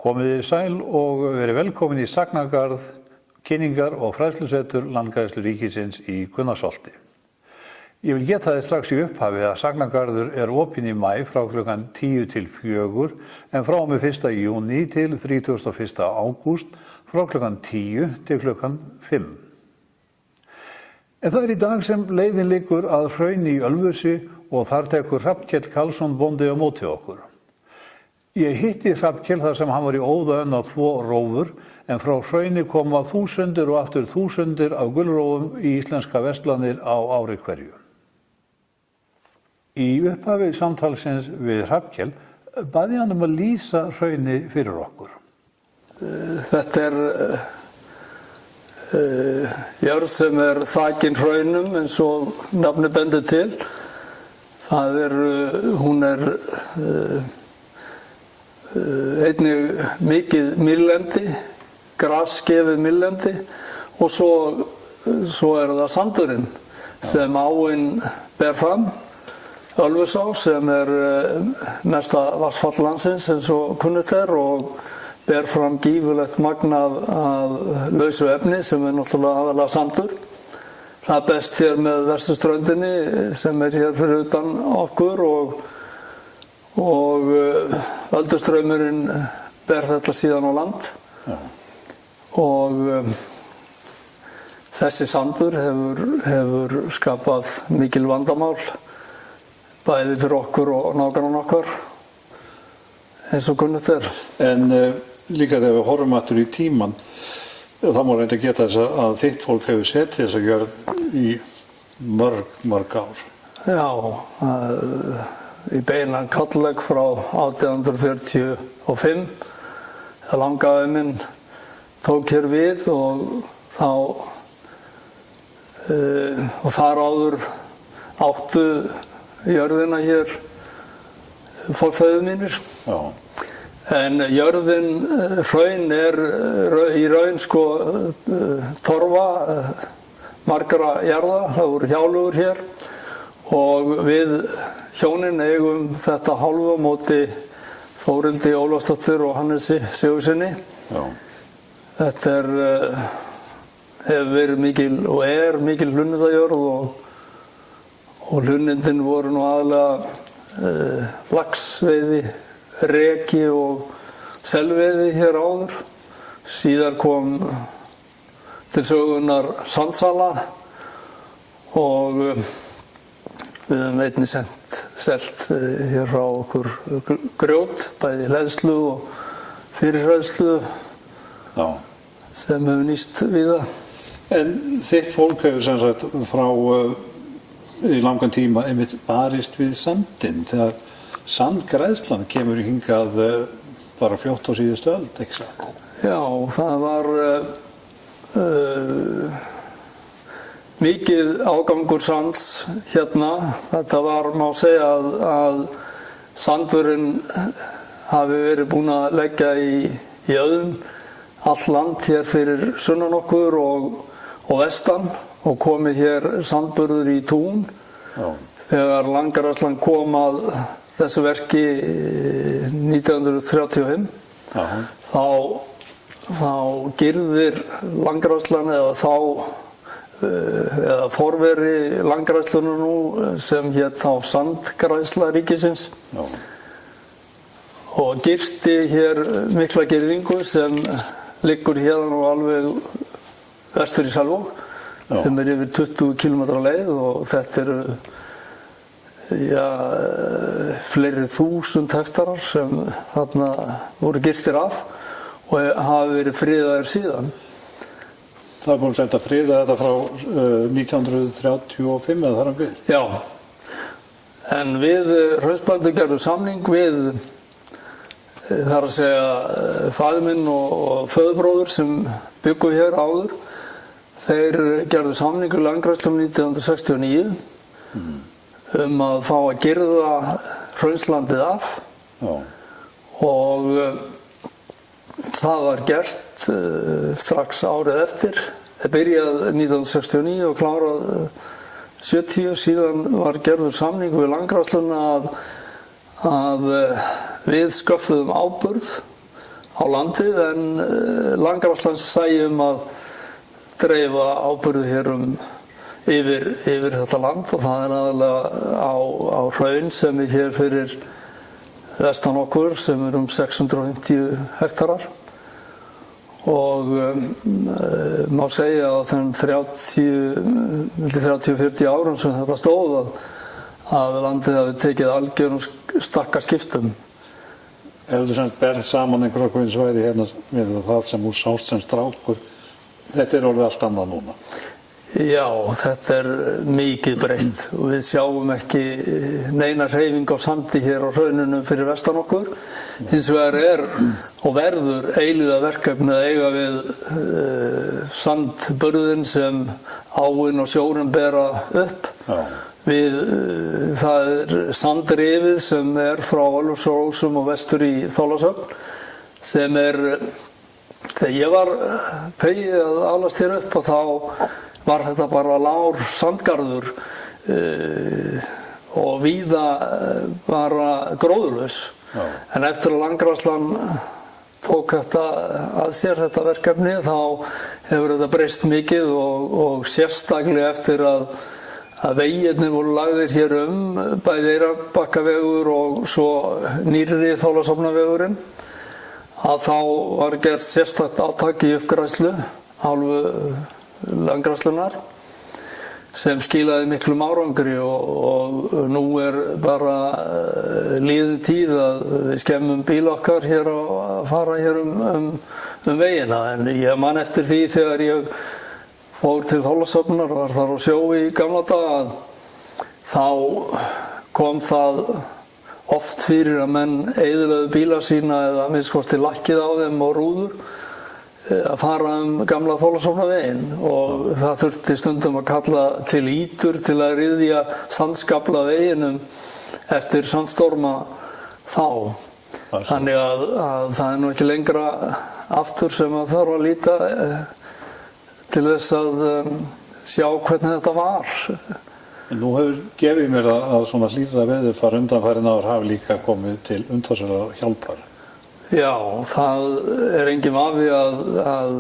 Komið þið sæl og verið velkomin í Sagnagarð, kynningar og fræðslusetur Landgræðslu ríkisins í Gunnarsholti. Ég vil geta þið strax í upphafi að Sagnagarður er opinn í maí frá klukkan 10 til 4 en frá og með 1. júní til 31. ágúst frá klukkan 10 til klukkan 5. En það í dag sem leiðin liggur að Hrauni í Ölfusi og þar tekur Hrafnkell Karlsson bóndi á móti okkur. Ég hitti Hrafnkell þar sem hann var í óðaönn á 2 rófur en frá Hrauni koma þúsundir og aftur þúsundir af gulrófum í íslenska verslanir á ári hverju. Í upphafi samtalsins við Hrafnkell bað ég hann að lýsa Hrauni fyrir okkur. Þetta jörð sem þakin hraunum eins og nafnið bendir til. Hún einnig mikið mýrlendi, grasskefið mýrlendi og svo það sandurinn sem áin ber fram. Ölfusá sem mesta vatnsfall landsins eins og kunnugt og ber fram gífurlegt magn af lausu efni sem náttúrulega aðallega sandur. Það best hér með vesturströndinni sem hér fyrir utan okkur og öldustraumurinn ber þetta síðan á land. Ja. Og þessi sandur hefur skapað mikil vandamál bæði fyrir okkur og nágranna okkar eins og kunnugt En líka þegar við horfum aftur í tímann, þá má reynda geta þess að þitt fólk hefur sett þessa jörð í mörg ár. Já, í beinan kolllegg frá 1845. Langafi minn tók hér við og þar áður áttu jörðina hér forfeður mínir. Já. En jörðin Hraun í raun torfa margra jarða, það voru hjálugur hér og við hjónin eigum þetta hálfa móti Þórildi Ólafsdóttur og Hannesi Sigurðssyni. Þetta hefur verið mikil hlunnindajörð og hlunnindin voru nú aðalega laxveiði, reki og selveiði hér áður. Síðar kom til sögunar sandsala og við höfum einnig selt hér frá okkur grjót, bæði hleðslu og fyrirhleðslu sem hefur nýst víða. En þitt fólk hefur sem sagt frá í langan tíma einmitt barist við sandinn þegar sandgræðslan kemur hingað bara fljótt á síðustu öld, ekki satt? Já, það var mikið ágangur sands hérna. Þetta var, má segja að sandurinn hafi verið búinn að leggja í auðn allt land hér fyrir sunnan okkur og vestan og komið hér sandburður í tún. Já. Þegar Landgræðslan kom að þessu verki 1935 þá girðir Landgræðslan eða forveri Landgræðslunnar nú sem hét þá Sandgræðsla ríkisins og girti hér mikla girðingu sem liggur hérna og alveg vestur í Selvog sem yfir 20 km leið og þetta fleiri þúsund hektarar sem þarna voru girtir af og hafa verið friðaðir síðan. Það er búin að friða þetta frá 1935 eða þar bil? Já, en við Hraunbændur gerðum samning við þar að segja faðir minn og föðurbróður sem byggu hér áður. Þeir gerðu samning við Landgræðsluna 1969 að fá að girða Hraunslandið af. Já. Og það var gert strax árið eftir. Það byrjaði 1969 og klárað 70, síðan var gerður samning við Landgræðsluna að við sköffuðum áburð á landið en Landgræðslan sæi að dreifa áburði hér yfir þetta land og það aðalega á hraun sem hér fyrir vestan okkur sem um 650 hektarar og má segja að þeim 30-40 árum sem þetta stóð að landið hafi tekið algjörum stakkaskiptum. Ef þú sem berð saman einhverja ákveðin svæði hérna við það sem þú sást sem strákur, þetta orðið allt annað núna? Já, þetta mikið breytt og við sjáum ekki neina hreyfing á sandi hér á hraununum fyrir vestan okkur. Hins vegar og verður eilíða verkefni að eiga við sandburðin sem áin og sjórinn bera upp. Já. Það sandrifið sem frá Ölfursósum og vestur í Þorlákshöfn sem þegar ég var pegið að alast hér upp og þá var þetta bara lár sandgarður og víða bara gróðurlaus. En eftir að Landgræðslan tók þetta að sér þetta verkefni þá hefur þetta breyst mikið og sérstaklega eftir að vegirnir voru lagðir hér bæði Eyrarbakkavegur og svo nýrri Þorlákshafnarvegurinn að þá var gert sérstakt átak í uppgræðslu hálfu Landgræðslunnar sem skilaði miklum árangri og nú bara liðin tíð að við skemmum bíl okkar hér að fara hér vegina en ég man eftir því þegar ég fór til Þorlákshafnar og var þar á sjó í gamla daga þá kom það oft fyrir að menn eyðilögðu bíla sína eða að minnst kosti lakkið á þeim og rúður að fara gamla Þorlákshafnarveginn og það þurfti stundum að kalla til ýtur til að ryðja sandskafla veginum eftir sandstorma þá. Þannig að það nú ekki lengra aftur sem að þarf að líta til þess að sjá hvernig þetta var. Nú hefur gefið mér að svona hlýrra veðurfar undanfarin ár hafi líka komið til umtalsverðar hjálpar. Já, það engin vafi að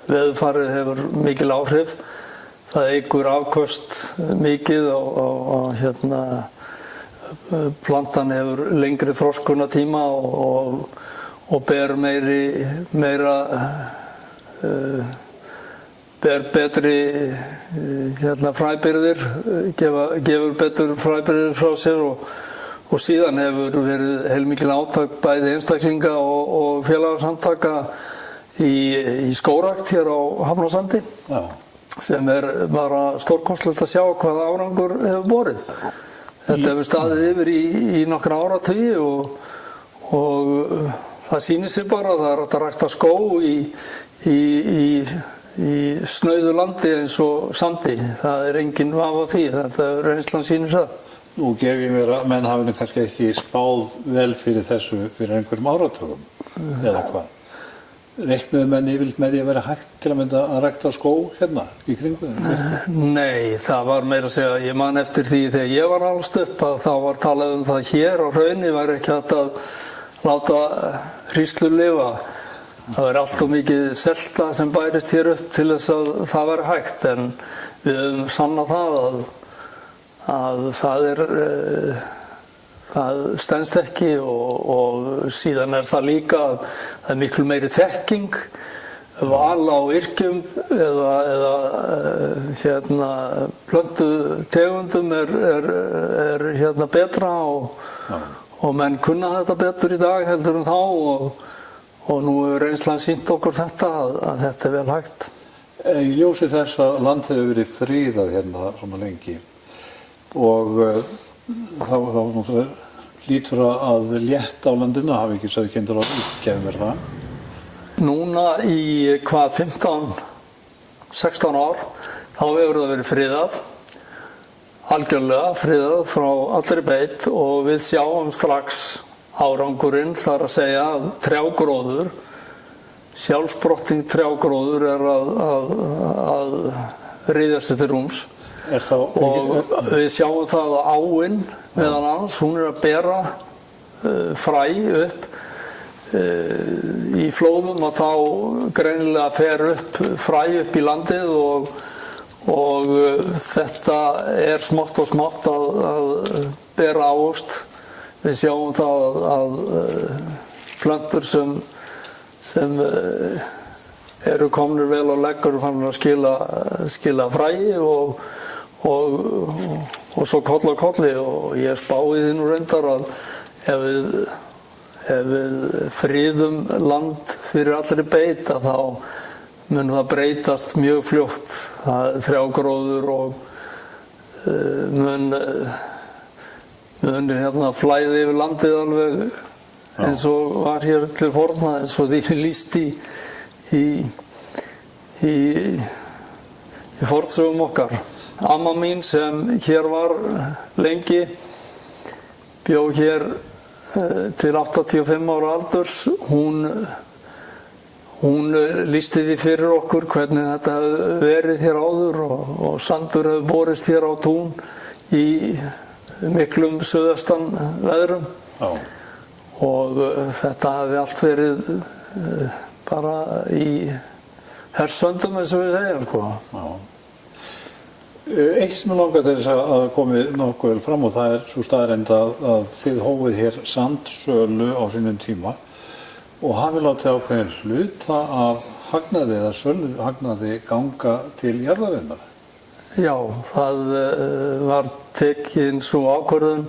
veðurfarið hefur mikil áhrif. Það eykur afköst mikið og plantan hefur lengri þroskunartíma og ber betri fræbirgðir, gefur betur fræbirgðir frá sér og síðan hefur verið heilmikil átak bæði einstaklinga og félagasamtaka í skógrækt hér á Hafnarsandi sem bara stórkostlegt að sjá hvaða árangur hefur borið. Þetta hefur staðið yfir í nokkra áratugi og það sýnir sig bara að það hægt að rækta skóg í snauðu landi eins og sandi. Það engin vafi á því, þetta reynslan sýnir það. Nú gef ég mér að menn hafi kannski ekki spáð vel fyrir þessu fyrir einhverjum áratugum eða hvað. Reiknuðu menn yfirleitt með því að vera hægt til að mynda að rækta skóg hérna í kringu? Nei, það var meira að segja, ég man eftir því þegar ég var alst upp að þá var talað það hér á hrauni væri ekki hægt að láta hríslu lifa. Það var allt og mikið selta sem bærist hér upp til þess að það væri hægt en við höfum sannað það að það stenst ekki og síðan það líka að það miklu meiri þekking, val á yrkjum eða plöntutegundum betra og menn kunna þetta betur í dag heldur þá og nú hefur reynslan sýnt okkur þetta að þetta vel hægt. Í ljósi þess að land hefur verið friðað hérna svona lengi og þá lítur að létta á landinu, hafi ekki sauðkindur á útgefum verið það? Núna í 15-16 ár þá hefur það verið friðað, algjörlega friðað frá allri beit og við sjáum strax árangurinn, þar að segja að trjágróður, sjálfsprotting trjágróður að ryðjast til rúms. Og við sjáum það að áin meðan annars, hún að bera fræ upp í flóðum og þá greinilega fer fræ upp í landið og þetta smátt og smátt að bera ávöxt. Við sjáum það að plöntur sem eru komnir vel á leggur fann að skila fræi og svo koll á kolli og ég spái því nú reyndar að ef við friðum land fyrir allri beit að þá mun það breytast mjög fljótt. Trjágróður og mun flæði yfir landið alveg eins og var hér til forna, eins og því lýst í fornsögum okkar. Amma mín sem hér var lengi, bjó hér til 85 ára aldurs, hún lýsti því fyrir okkur hvernig þetta hefði verið hér áður og sandur hefði borist hér á tún í miklum suðaustan veðrum. Já. Og þetta hefði allt verið bara í hersöndum eins og við segjum, sko. Já. Eitt sem ég langar til þess að komi nokkuð vel fram og það svo staðreynd að þið hófið hér sandsölu á sínum tíma og hafið látið ákveðin hluta af hagnaði eða söluhagnaði ganga til jarðarinnar. Já, það var tekin svo ákvörðun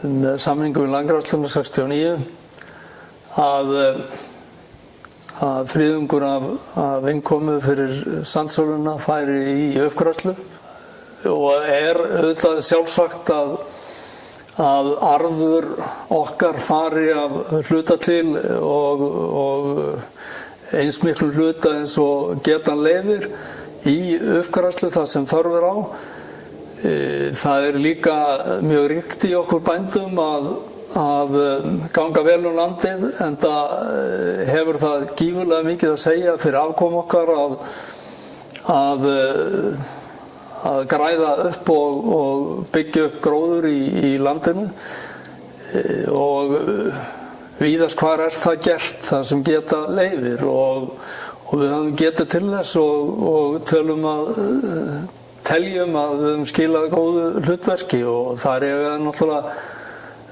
með samningu við Landgræðsluna 69 að þriðjungur af innkomu fyrir sandsöluna færi í uppgræðslu og auðvitað sjálfsagt að arður okkar fari af hluta til og eins miklu hluta eins og getan leyfir í uppgræðslu þar sem þörf á. Það líka mjög ríkt í okkur bændum að ganga vel landið, enda hefur það gífurlega mikið að segja fyrir afkomu okkar að græða upp og byggja upp gróður í landinu og víðast hvar það gert það sem geta leyfir og við höfum getið til þess og teljum að við höfum skilað góðu hlutverki og það náttúrulega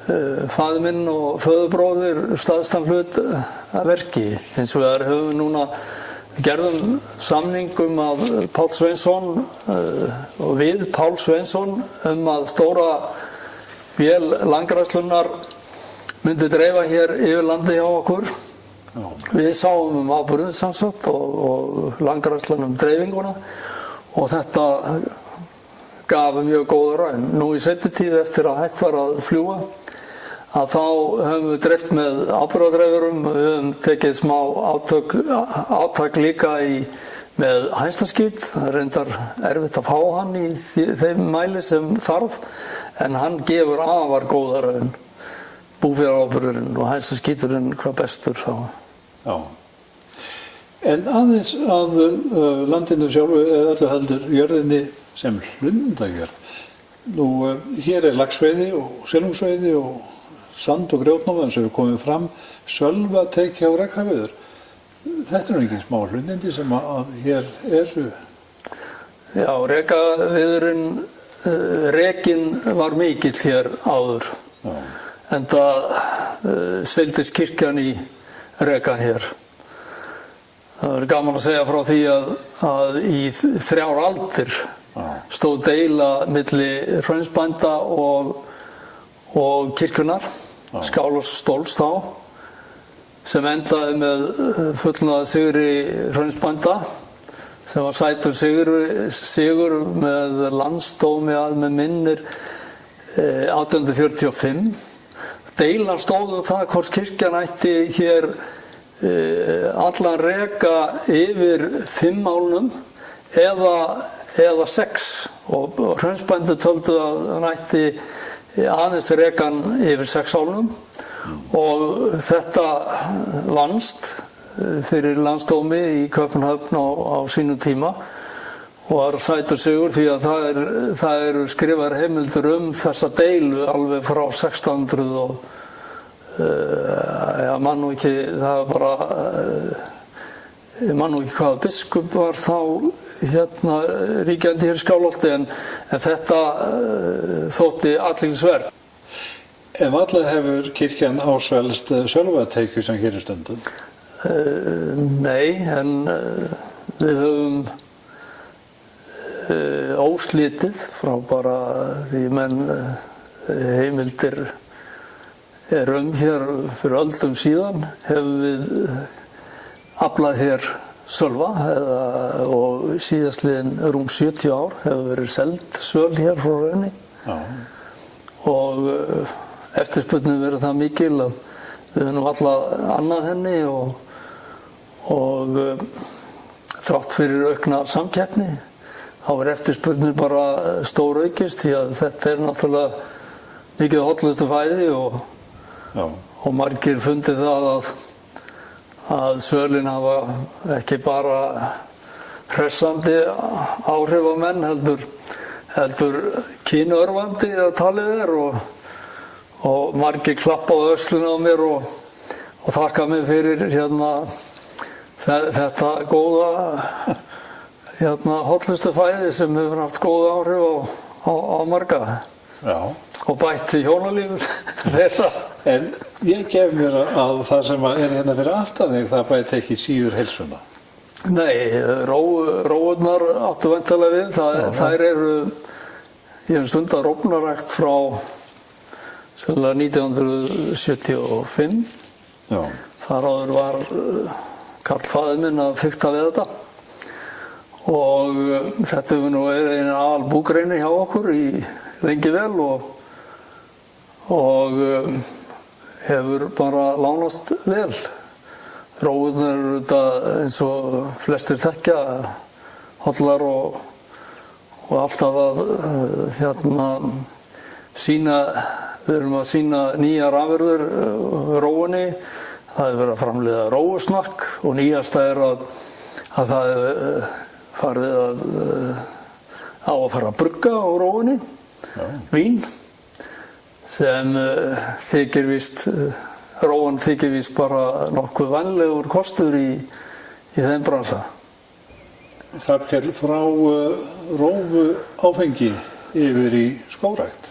faðir minn og föðurbróðir staðstan hlut að verki. Hins vegar höfum við núna gerðum samning að Páll Sveinsson og við Páll Sveinsson að stóra vél Landgræðslunnar myndi dreifa hér yfir landi hjá okkur. Já. Við sáum áburðinn samsagt og Landgræðslunum dreifinguna og þetta gaf mjög góða raun. Nú í seinni tíð eftir að hætt var að fljúga að þá höfum við dreift með áburðardreifurum, við höfum tekið smá átak líka með hænsnaskít, það reyndar erfitt að fá hann í þeim mæli sem þarf, en hann gefur afar góða raun, búfjáráburðurinn og hænsnaskíturinn hvað bestur þá. Já. En aðeins að landinu sjálfu eða öllu heldur jörðinni sem hlundagjörð. Nú, hér laxveiði og silungsveiði og sand- og grjótnáma eins og við komum fram, sölvateiki á rekaviður. Þetta ekki smá hlunindi sem að hér eru. Já, rekaviðurinn, rekinn var mikill hér áður. Já. Enda seildist kirkjan í rekan hér. Það gaman að segja frá því að í 3 aldir stóð deila milli hraunsbænda og kirkjunnar, Skálas og Stóls þá, sem endaði með fullnaða sigri hraunsbænda, sem var sætur sigur með landsdómi að með minnir 1845. Deilan stóð það hvort kirkjan ætti hér allan reka yfir 5 álnum eða 6 og hraunsbændur töldu að hann ætti aðeins rekan yfir 6 álnum og þetta vannst fyrir landsdómi í Kaupmannahöfn á sínum tíma og var sætur sigur því að það eru skrifaðar heimildir þessa deilu alveg frá 1600 ég man nú ekki, það var bara, ég man nú ekki hvaða biskup var þá hérna ríkjandi hér í Skálholti en þetta þótti athyglisvert. En varla hefur kirkjan ásvelst sölvatekju sem hér er stundum? Nei, en við höfum óslitið frá bara því menn heimildir er hér fyrir öldum síðan hefum við aflað hér sölva og síðastliðin rúm 70 ár hefur verið seld söl hér frá Hrauni. Já. Og eftirspurnin verið það mikil að við höfum alltaf annað henni og þrátt fyrir aukna samkeppni þá er eftirspurnin bara stór aukist því að þetta er náttúrulega mikið hollustu fæði og margir fundið það að sölin hafa ekki bara hressandi áhrif á menn heldur kynörvandi að talið er og margir klappaðu öxlina á mér og þakka mig fyrir þetta góða hollustu fæði sem hefur haft góð áhrif á marga. Já. Og bætt hjónalíf þeirra. En ég gef mér að það sem er hérna fyrir aftan þig, það bæti ekki síður heilsuna. Nei, róurnar áttu væntanlega við. Þær eru, ég hef stundað rófnarækt frá 1975. Já. Þar áður var Karl faðir minn að fikta við þetta. Og þetta hefur nú einu aðal búgreini hjá okkur í lengi vel og hefur bara lánast vel. Róurnar eru þetta eins og flestir þekkja, hollar og alltaf að við erum að sýna nýjar afurðir róunni. Það hefur verið að framleiða róusnakk og nýjasta er að það hefur farið að fara að brugga á róunni, vín, sem róan þykir víst bara nokkuð vænlegur kostur í þeim bransa. Hrafnkell, frá rófu áfengi yfir í skógrækt.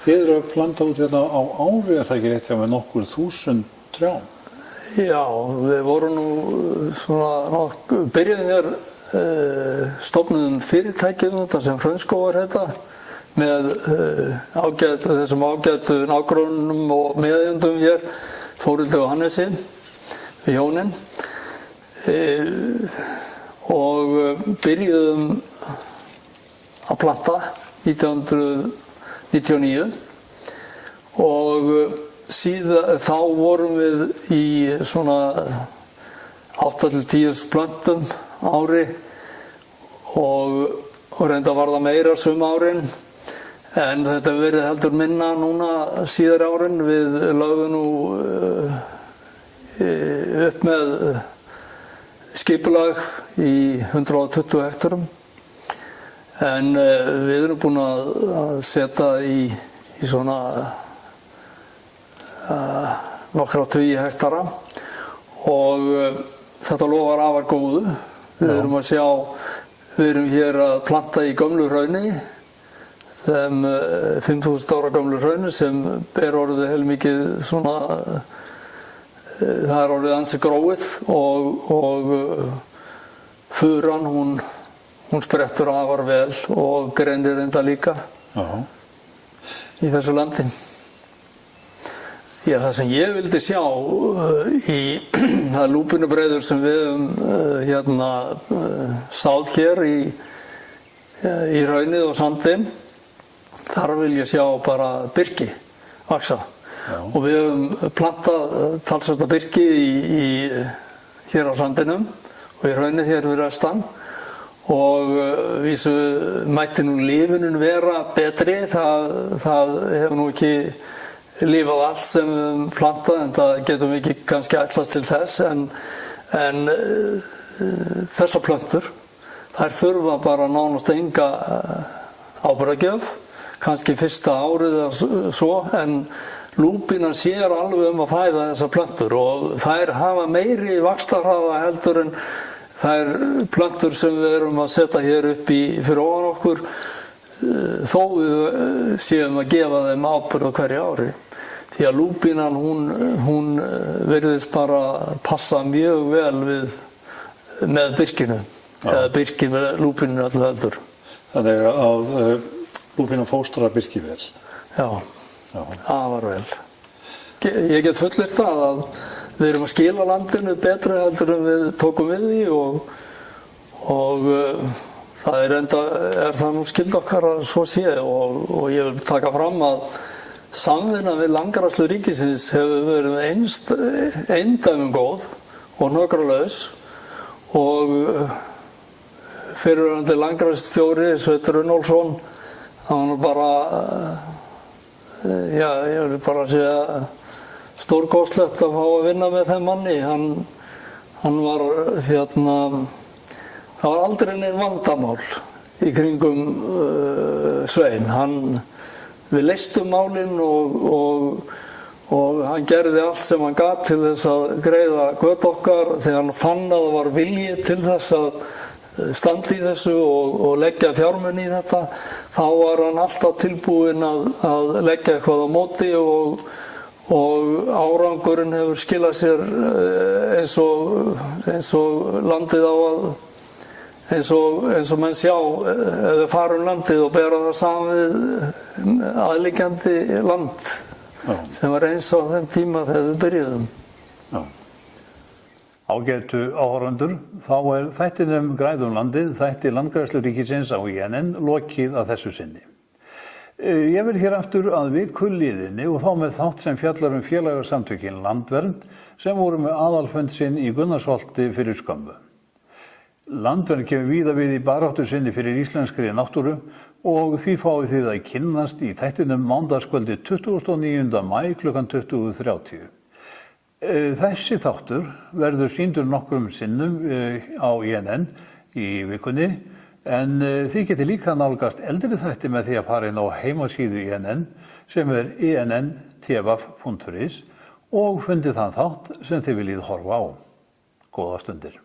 Þið eru að planta út hérna á ári, er það ekki rétt hjá með nokkur þúsund trjám? Já, við vorum nú byrjuðum hér stofnuðum fyrirtæki þetta sem Hraunskógar heita með þessum ágætu nágrönnum og meðeigendum hér, Þórildi og Hannesi, við hjónin, og byrjuðum að planta 1999 og þá vorum við í svona 8-10 plöntum ári og reynda var það meira sum árin en þetta hefur verið heldur minna núna síðari árin. Við lögðum nú upp með skipulag í 120 hektarum en við erum búin að setja í svona nokkra 10 hektara og þetta lofar afar góðu. Við erum að sjá, við erum hér að planta í gömlu hrauni, þeim 5000 ára gömlu hrauni sem er orðið heilmikið svona, það er orðið ansi gróið og furan hún sprettur afar vel og greinir enda líka í þessu landi. Já, það sem ég vildi sjá í það lúpínubreiður sem við höfum sáð hér í hraunið og sandinn, þar vil ég sjá bara birki vaxa. Og við höfum plantað talsvert af birki hér á sandinum og í hraunið hér fyrir austan og vísu mætti nú lífinun vera betri, það hefur nú ekki lífað allt sem við höfum plantað en það getum við ekki kannski ætlast til þess en þessar plöntur þær þurfa bara nánast enga áburðargjöf, kannski fyrsta árið eða svo en lúpínan sér alveg að fæða þessar plöntur og þær hafa meiri vaxtarhraða heldur en þær plöntur sem við erum að setja hér upp fyrir ofan okkur þó við séum að gefa þeim áburð á hverju ári. Því að lúpínan hún virðist bara passa mjög vel með birkinu, eða birkin með lúpíninu alltaf heldur. Þannig að lúpínan fóstrar birki vel. Já, afar vel. Ég get fullyrt það að við erum að skila landinu betra heldur en við tókum við því og það er það nú skyld okkar að svo sé og ég vil taka fram að samvinna við Landgræðslu ríkisins hefur verið eindæmum góð og hnökralaus og fyrrverandi landgræðsluþjóri Sveinn Runólfsson, það var nú bara, ég vil bara segja stórkostlegt að fá að vinna með þeim manni. Hann var það var aldrei neinn vandamál í kringum Svein. Við leystum málin og hann gerði allt sem hann gat til þess að greiða götu okkar þegar hann fann að það var vilji til þess að standa í þessu og leggja fjármuni í þetta. Þá var hann alltaf tilbúinn að leggja eitthvað á móti og árangurinn hefur skilað sér eins og landið á að eins og menn sjá ef við farum landið og bera það saman við aðliggjandi land sem var eins á þeim tíma þegar við byrjuðum. Ágætu áhorfendur, þá þættinum Græðum landið, þætti Landgræðslu ríkisins á INN lokið að þessu sinni. Ég vil hér aftur að viku liðinni og þá með þátt sem fjallar félagasamtökin Landvernd sem voru með aðalfund sinn í Gunnarsholti fyrir skömmu. Landvernd kemur víða við í baráttu sinni fyrir íslenskri náttúru og því fáið þið að kynnast í þættinum mánudagskvöldi 29. maí kl. 20:30. Þessi þáttur verður sýndur nokkrum sinnum á INN í vikunni en þið getið líka nálgast eldri þætti með því að fara inn á heimasíðu INN sem inn.tvaf.is og fundið þann þátt sem þið viljið horfa á. Góða stundir.